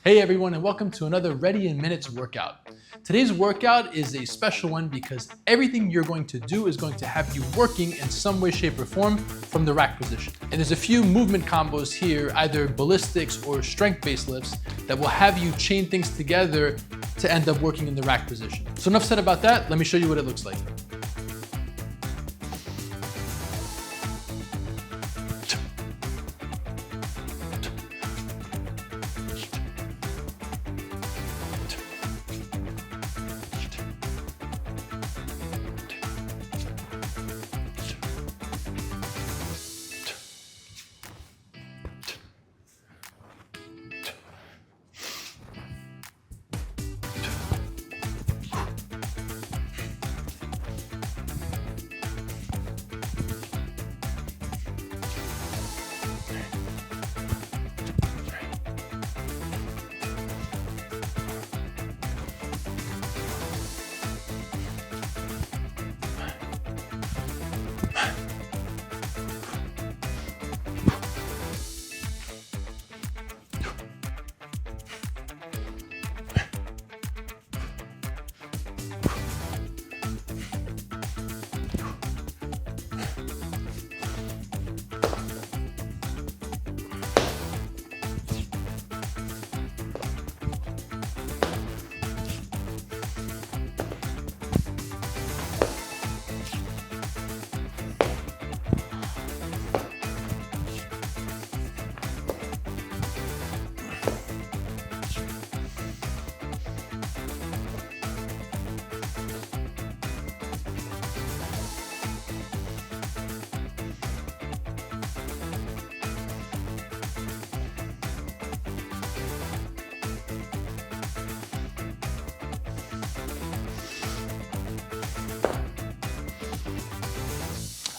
Hey everyone, and welcome to another Ready in Minutes workout. Today's workout is a special one because everything you're going to do is going to have you working in some way, shape, or form from the rack position. And there's a few movement combos here, either ballistics or strength-based lifts, that will have you chain things together to end up working in the rack position. So enough said about that, let me show you what it looks like.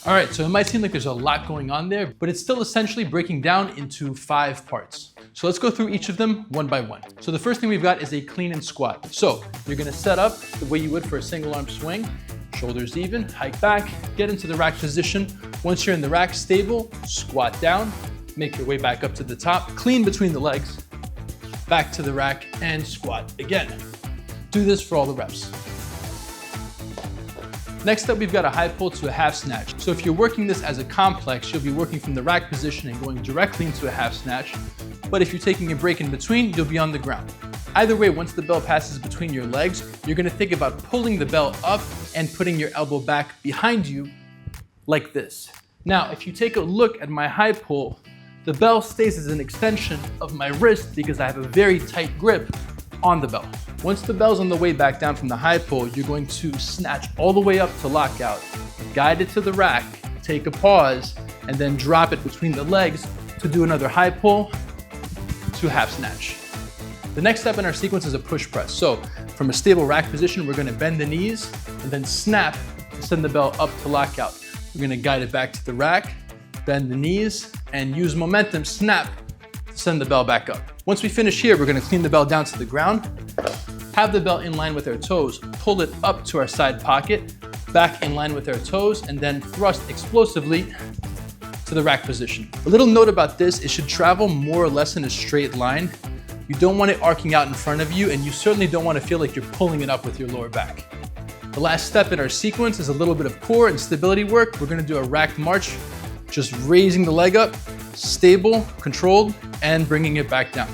All right, so it might seem like there's a lot going on there, but it's still essentially breaking down into 5 parts. So let's go through each of them one by one. So the first thing we've got is a clean and squat. So you're gonna set up the way you would for a single arm swing, shoulders even, hike back, get into the rack position. Once you're in the rack stable, squat down, make your way back up to the top, clean between the legs, back to the rack and squat again. Do this for all the reps. Next up, we've got a high pull to a half snatch. So if you're working this as a complex, you'll be working from the rack position and going directly into a half snatch. But if you're taking a break in between, you'll be on the ground. Either way, once the bell passes between your legs, you're gonna think about pulling the bell up and putting your elbow back behind you like this. Now, if you take a look at my high pull, the bell stays as an extension of my wrist because I have a very tight grip on the bell. Once the bell's on the way back down from the high pull, you're going to snatch all the way up to lockout, guide it to the rack, take a pause, and then drop it between the legs to do another high pull to half snatch. The next step in our sequence is a push press. So from a stable rack position, we're gonna bend the knees and then snap to send the bell up to lockout. We're gonna guide it back to the rack, bend the knees, and use momentum snap to send the bell back up. Once we finish here, we're gonna clean the bell down to the ground, have the bell in line with our toes, pull it up to our side pocket, back in line with our toes, and then thrust explosively to the rack position. A little note about this, it should travel more or less in a straight line. You don't want it arcing out in front of you, and you certainly don't want to feel like you're pulling it up with your lower back. The last step in our sequence is a little bit of core and stability work. We're gonna do a racked march, just raising the leg up, stable, controlled, and bringing it back down.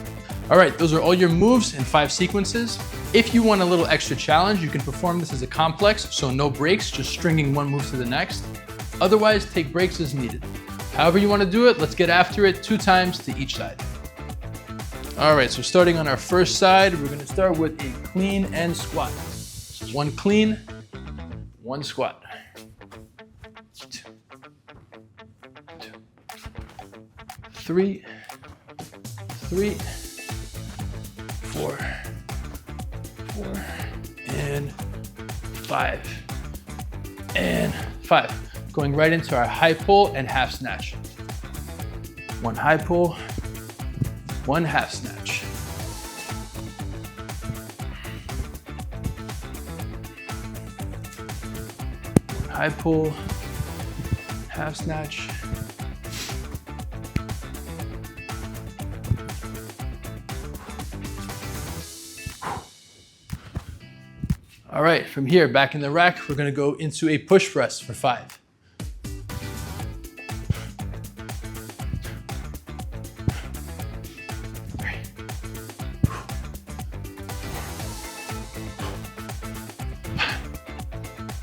All right, those are all your moves in 5 sequences. If you want a little extra challenge, you can perform this as a complex, so no breaks, just stringing one move to the next. Otherwise, take breaks as needed. However you want to do it, let's get after it 2 times to each side. All right, so starting on our first side, we're gonna start with a clean and squat. So 1 clean, 1 squat. 3, 3, 4, 4, and 5, and 5. Going right into our high pull and half snatch. 1 high pull, 1 half snatch. High pull, half snatch. All right, from here, back in the rack, we're gonna go into a push press for 5.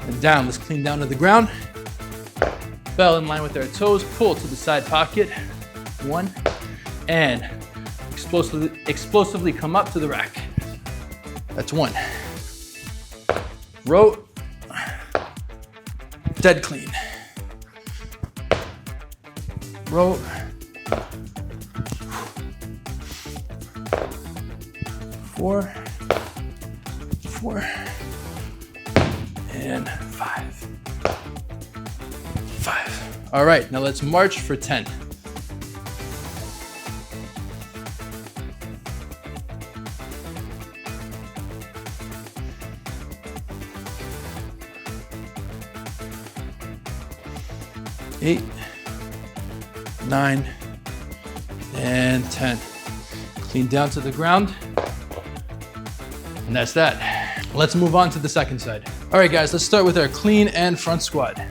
And down, let's clean down to the ground. Bell in line with our toes, pull to the side pocket. 1, and explosively come up to the rack. That's 1. Row, dead clean. Row, 4, 4, and 5. 5. All right, now let's march for 10. Eight, 9, and 10. Clean down to the ground. And that's that. Let's move on to the second side. All right, guys, let's start with our clean and front squat.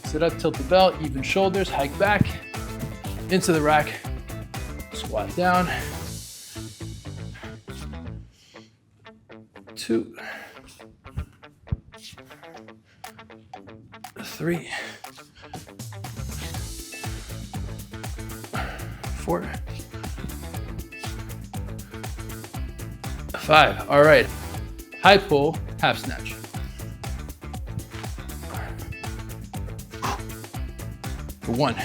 Sit up, tilt the belt, even shoulders, hike back, into the rack, squat down. 2, 3, 4, 5. All right, high pull, half snatch. For 1.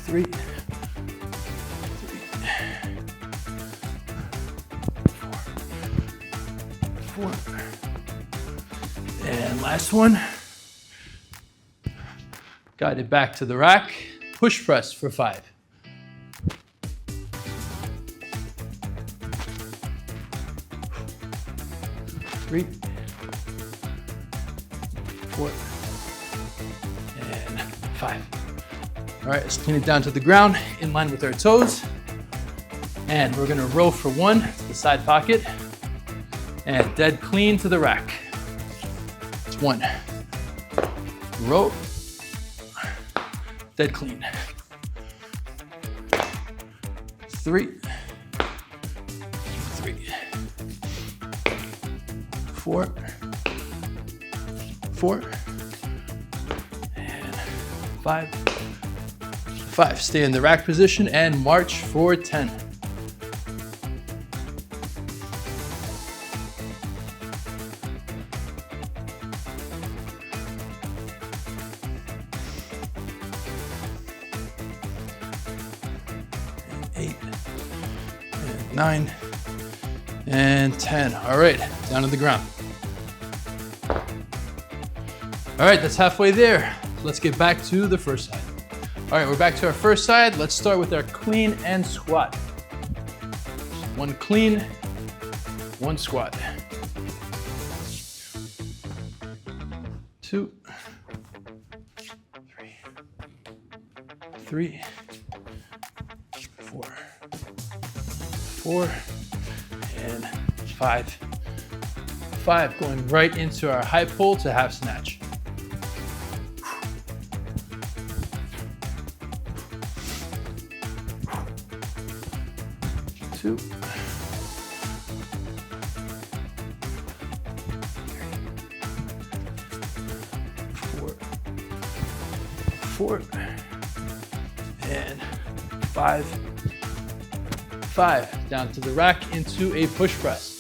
3, 4, and last one. Got it back to the rack. Push press for 5. 3, 4, and 5. All right, let's clean it down to the ground, in line with our toes. And we're gonna row for 1 to the side pocket, and dead clean to the rack. It's 1. Row, dead clean. 3, 3, 4, 4, and 5. 5. Stay in the rack position and march for 10. And 8, and 9, and 10. All right, down to the ground. All right, that's halfway there. Let's get back to the first side. All right, we're back to our first side. Let's start with our clean and squat. 1 clean, 1 squat. 2, 3, 4, 4, and 5. 5, going right into our high pull to half snatch. 2, 3, 4, 4, and 5. 5, down to the rack into a push press.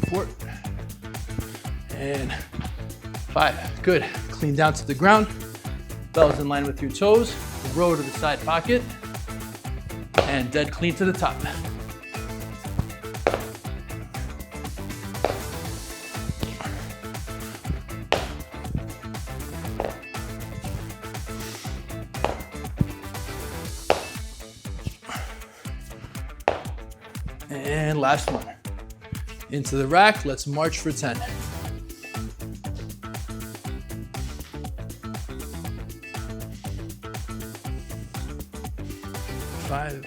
4, and 5. Good. Clean down to the ground. Bells in line with your toes. Row to the side pocket. And dead clean to the top. And last one. Into the rack. Let's march for 10. 5,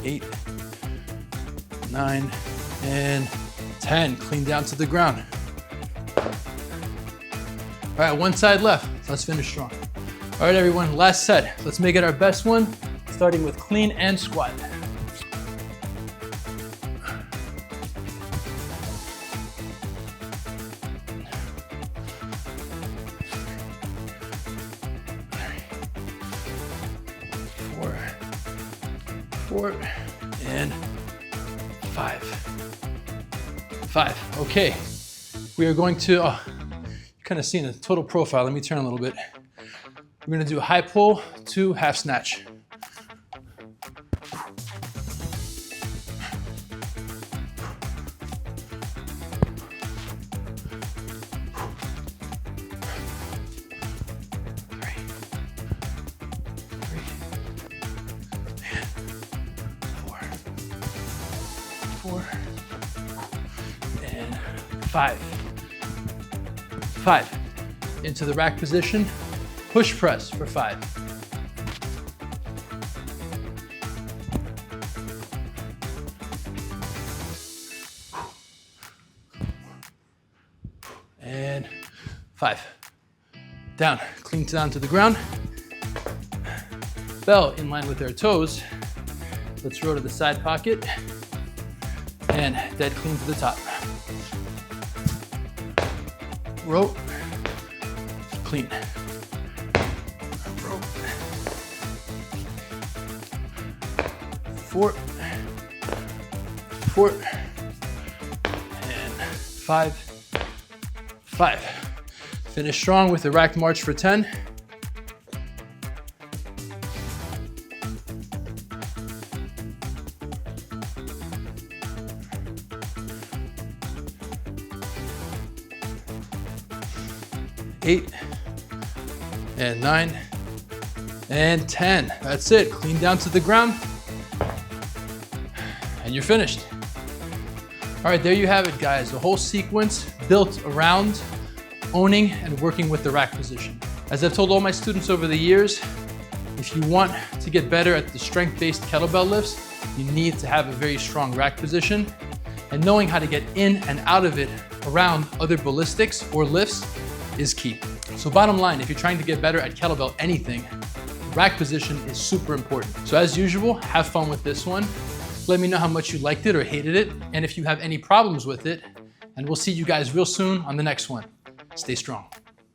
8, 9, and 10. Clean down to the ground. All right, one side left. Let's finish strong. All right, everyone, last set. Let's make it our best one, starting with clean and squat. 4, and 5. 5. Okay. We are going to, you're kind of seeing the total profile. Let me turn a little bit. We're going to do a high pull to half snatch. And 5. 5. Into the rack position. Push press for 5. And 5. Down. Clean down to the ground. Bell in line with our toes. Let's roll to the side pocket. And dead clean to the top. Row, clean. Row. 4, 4, and 5, 5. Finish strong with the rack march for 10. Eight, and 9, and 10. That's it. Clean down to the ground, and you're finished. All right, there you have it, guys. The whole sequence built around owning and working with the rack position. As I've told all my students over the years, if you want to get better at the strength-based kettlebell lifts, you need to have a very strong rack position, and knowing how to get in and out of it around other ballistics or lifts is key. So bottom line, if you're trying to get better at kettlebell anything, rack position is super important. So as usual, have fun with this one. Let me know how much you liked it or hated it, and if you have any problems with it, and we'll see you guys real soon on the next one. Stay strong.